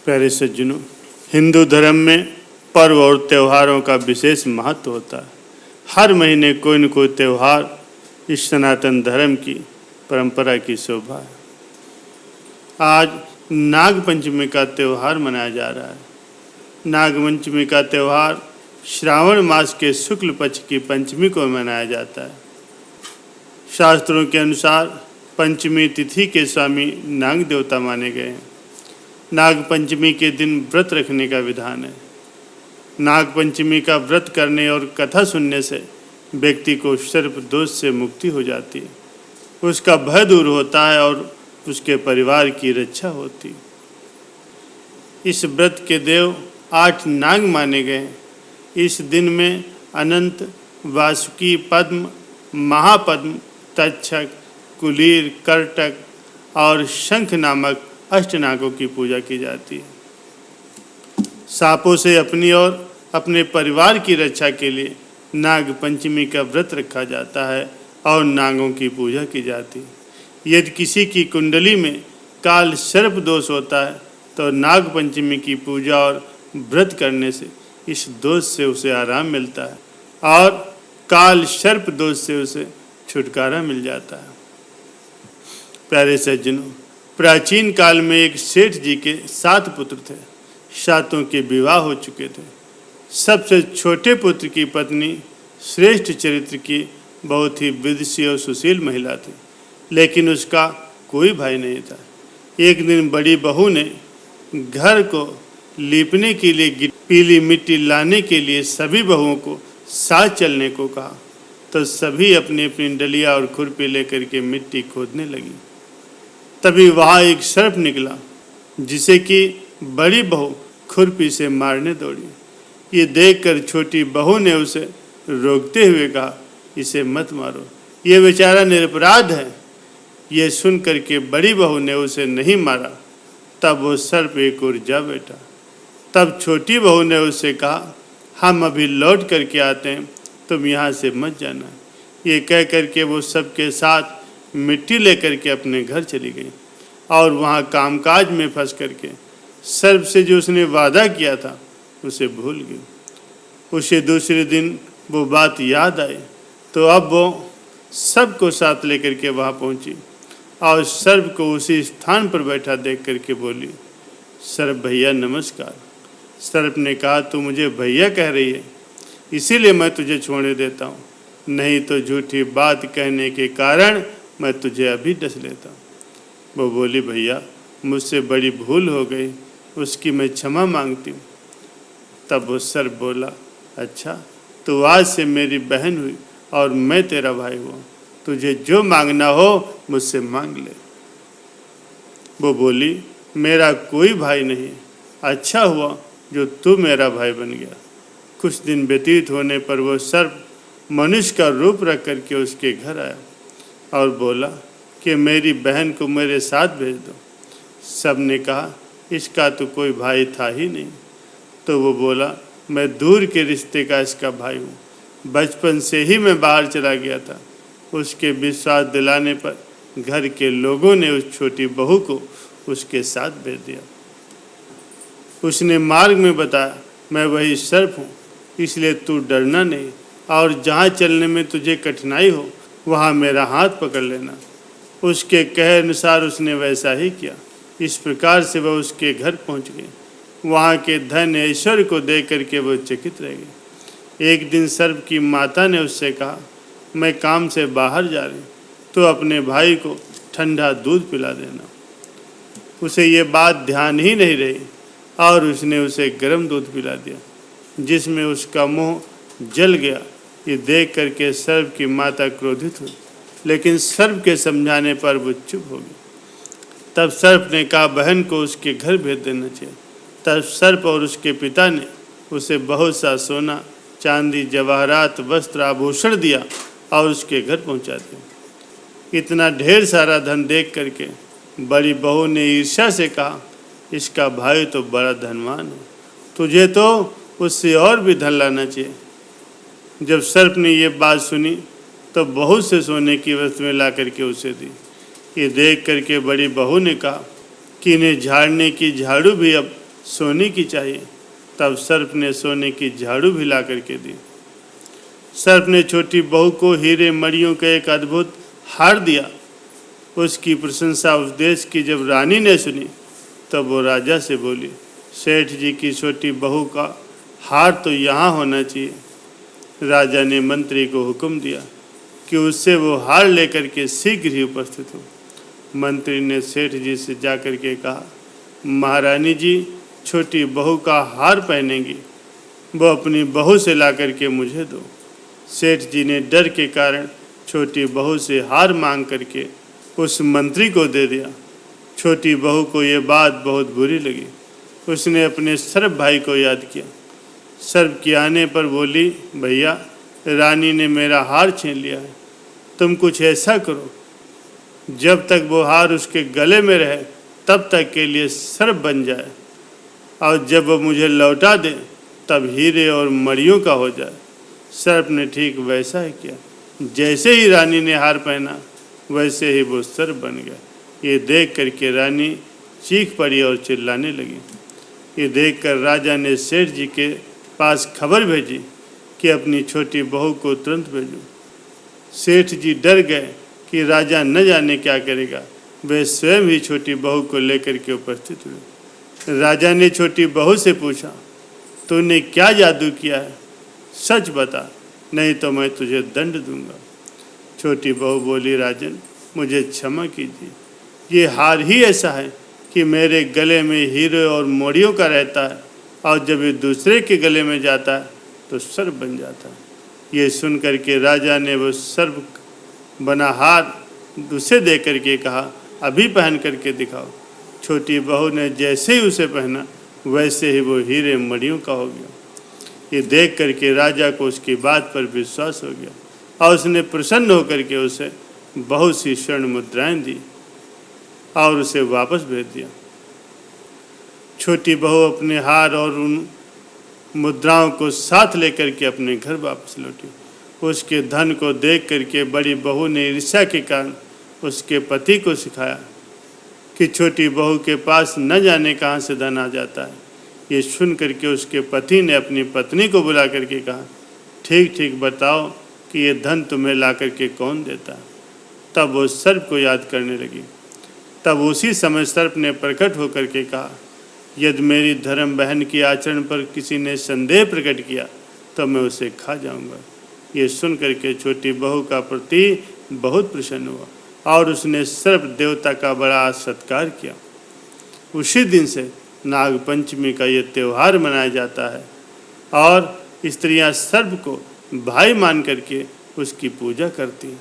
प्यारे सज्जनों, हिंदू धर्म में पर्व और त्योहारों का विशेष महत्व होता है। हर महीने कोई न कोई त्यौहार इस सनातन धर्म की परंपरा की शोभा है। आज नाग पंचमी का त्यौहार मनाया जा रहा है। नाग पंचमी का त्यौहार श्रावण मास के शुक्ल पक्ष की पंचमी को मनाया जाता है। शास्त्रों के अनुसार पंचमी तिथि के स्वामी नाग देवता माने गए हैं। नाग पंचमी के दिन व्रत रखने का विधान है। नाग पंचमी का व्रत करने और कथा सुनने से व्यक्ति को सर्प दोष से मुक्ति हो जाती है, उसका भय दूर होता है और उसके परिवार की रक्षा होती है। इस व्रत के देव 8 नाग माने गए हैं। इस दिन में अनंत, वासुकी, पद्म, महापद्म, तक्षक, कुलीर, करटक और शंख नामक अष्टनागों की पूजा की जाती है। सांपों से अपनी और अपने परिवार की रक्षा के लिए नाग पंचमी का व्रत रखा जाता है और नागों की पूजा की जाती है। यदि किसी की कुंडली में काल सर्प दोष होता है तो नाग पंचमी की पूजा और व्रत करने से इस दोष से उसे आराम मिलता है और काल सर्प दोष से उसे छुटकारा मिल जाता है। प्यारे सज्जनों, प्राचीन काल में एक सेठ जी के 7 पुत्र थे। 7 के विवाह हो चुके थे। सबसे छोटे पुत्र की पत्नी श्रेष्ठ चरित्र की बहुत ही विदुषी और सुशील महिला थी, लेकिन उसका कोई भाई नहीं था। एक दिन बड़ी बहू ने घर को लीपने के लिए पीली मिट्टी लाने के लिए सभी बहुओं को साथ चलने को कहा, तो सभी अपनी अपनी डलिया और खुरपी लेकर के मिट्टी खोदने लगी। तभी वहाँ एक सर्प निकला, जिसे कि बड़ी बहू खुरपी से मारने दौड़ी। ये देखकर छोटी बहू ने उसे रोकते हुए कहा, इसे मत मारो, ये बेचारा निरपराध है। ये सुन करके बड़ी बहू ने उसे नहीं मारा। तब वो सर्प एक ओर जा बैठा। तब छोटी बहू ने उससे कहा, हम अभी लौट करके आते हैं, तुम यहाँ से मत जाना। ये कह करके वो सबके साथ मिट्टी लेकर के अपने घर चली गई और वहाँ कामकाज में फंस करके सर्प से जो उसने वादा किया था उसे भूल गई। उसे दूसरे दिन वो बात याद आई तो अब वो सबको साथ लेकर के वहाँ पहुँची और सर्प को उसी स्थान पर बैठा देख करके बोली, सर्प भैया नमस्कार। सर्प ने कहा, तू मुझे भैया कह रही है, इसीलिए मैं तुझे छोड़ने देता हूँ, नहीं तो झूठी बात कहने के कारण मैं तुझे अभी डस लेता हूँ। वो बोली, भैया मुझसे बड़ी भूल हो गई, उसकी मैं क्षमा मांगती हूँ। तब वो सर्प बोला, अच्छा तो आज से मेरी बहन हुई और मैं तेरा भाई हुआ, तुझे जो मांगना हो मुझसे मांग ले। वो बोली, मेरा कोई भाई नहीं, अच्छा हुआ जो तू मेरा भाई बन गया। कुछ दिन व्यतीत होने पर वो सर्प मनुष्य का रूप रख करके उसके घर आया और बोला कि मेरी बहन को मेरे साथ भेज दो। सब ने कहा, इसका तो कोई भाई था ही नहीं। तो वो बोला, मैं दूर के रिश्ते का इसका भाई हूँ, बचपन से ही मैं बाहर चला गया था। उसके विश्वास दिलाने पर घर के लोगों ने उस छोटी बहू को उसके साथ भेज दिया। उसने मार्ग में बताया, मैं वही सर्प हूँ, इसलिए तू डरना नहीं और जहाँ चलने में तुझे कठिनाई हो वहाँ मेरा हाथ पकड़ लेना। उसके कहे अनुसार उसने वैसा ही किया। इस प्रकार से वह उसके घर पहुँच गई। वहाँ के धन ऐश्वर्य को देख करके वह चकित रह गई। एक दिन सर्प की माता ने उससे कहा, मैं काम से बाहर जा रही हूँ, तो अपने भाई को ठंडा दूध पिला देना। उसे ये बात ध्यान ही नहीं रही और उसने उसे गर्म दूध पिला दिया, जिसमें उसका मुँह जल गया। ये देख करके सर्प की माता क्रोधित हुई, लेकिन सर्प के समझाने पर वो चुप हो गई। तब सर्प ने कहा, बहन को उसके घर भेज देना चाहिए। तब सर्प और उसके पिता ने उसे बहुत सा सोना, चांदी, जवाहरात, वस्त्र, आभूषण दिया और उसके घर पहुंचा दिया। इतना ढेर सारा धन देख करके बड़ी बहू ने ईर्ष्या से कहा, इसका भाई तो बड़ा धनवान है, तुझे तो उससे और भी धन लाना चाहिए। जब सर्प ने ये बात सुनी तो बहुत से सोने की वस्तुएं ला करके उसे दी। ये देख करके बड़ी बहू ने कहा कि इन्हें झाड़ने की झाड़ू भी अब सोने की चाहिए। तब सर्प ने सोने की झाड़ू भी ला करके दी। सर्प ने छोटी बहू को हीरे मणियों का एक अद्भुत हार दिया। उसकी प्रशंसा उस देश की जब रानी ने सुनी तब वो राजा से बोली, सेठ जी की छोटी बहू का हार तो यहाँ होना चाहिए। राजा ने मंत्री को हुक्म दिया कि उससे वो हार लेकर के शीघ्र ही उपस्थित हो। मंत्री ने सेठ जी से जाकर के कहा, महारानी जी छोटी बहू का हार पहनेंगी, वो अपनी बहू से ला करके मुझे दो। सेठ जी ने डर के कारण छोटी बहू से हार मांग करके उस मंत्री को दे दिया। छोटी बहू को ये बात बहुत बुरी लगी। उसने अपने सर्प भाई को याद किया। सर्प के आने पर बोली, भैया रानी ने मेरा हार छीन लिया है, तुम कुछ ऐसा करो जब तक वो हार उसके गले में रहे तब तक के लिए सर्प बन जाए, और जब वो मुझे लौटा दे तब हीरे और मणियों का हो जाए। सर्प ने ठीक वैसा ही किया। जैसे ही रानी ने हार पहना वैसे ही वो सर्प बन गया। ये देख करके रानी चीख पड़ी और चिल्लाने लगी। ये देखकर राजा ने सेठ जी के पास खबर भेजी कि अपनी छोटी बहू को तुरंत भेजो। सेठ जी डर गए कि राजा न जाने क्या करेगा। वे स्वयं ही छोटी बहू को लेकर के उपस्थित हुए। राजा ने छोटी बहू से पूछा, तूने क्या जादू किया है? सच बता, नहीं तो मैं तुझे दंड दूंगा। छोटी बहू बोली, राजन मुझे क्षमा कीजिए, ये हार ही ऐसा है कि मेरे गले में हीरे और मोड़ियों का रहता है, और जब ये दूसरे के गले में जाता है तो सर्प बन जाता है। ये सुन करके राजा ने वो सर्प बना हार उसे दे करके कहा, अभी पहन करके दिखाओ। छोटी बहू ने जैसे ही उसे पहना वैसे ही वो हीरे मणियों का हो गया। ये देख करके राजा को उसकी बात पर विश्वास हो गया और उसने प्रसन्न होकर के उसे बहुत सी स्वर्ण मुद्राएं दी और उसे वापस भेज दिया। छोटी बहू अपने हार और उन मुद्राओं को साथ लेकर के अपने घर वापस लौटी। उसके धन को देख करके बड़ी बहू ने ईर्ष्या के कारण उसके पति को सिखाया कि छोटी बहू के पास न जाने कहाँ से धन आ जाता है। ये सुन करके उसके पति ने अपनी पत्नी को बुला करके कहा, ठीक ठीक बताओ कि ये धन तुम्हें ला करके कौन देता है? तब वो सर्प को याद करने लगी। तब उसी समय सर्प ने प्रकट होकर के कहा, यदि मेरी धर्म बहन की आचरण पर किसी ने संदेह प्रकट किया तो मैं उसे खा जाऊंगा। ये सुन करके छोटी बहू का पति बहुत प्रसन्न हुआ और उसने सर्प देवता का बड़ा सत्कार किया। उसी दिन से नाग पंचमी का ये त्यौहार मनाया जाता है और स्त्रियां सर्प को भाई मान करके उसकी पूजा करती हैं।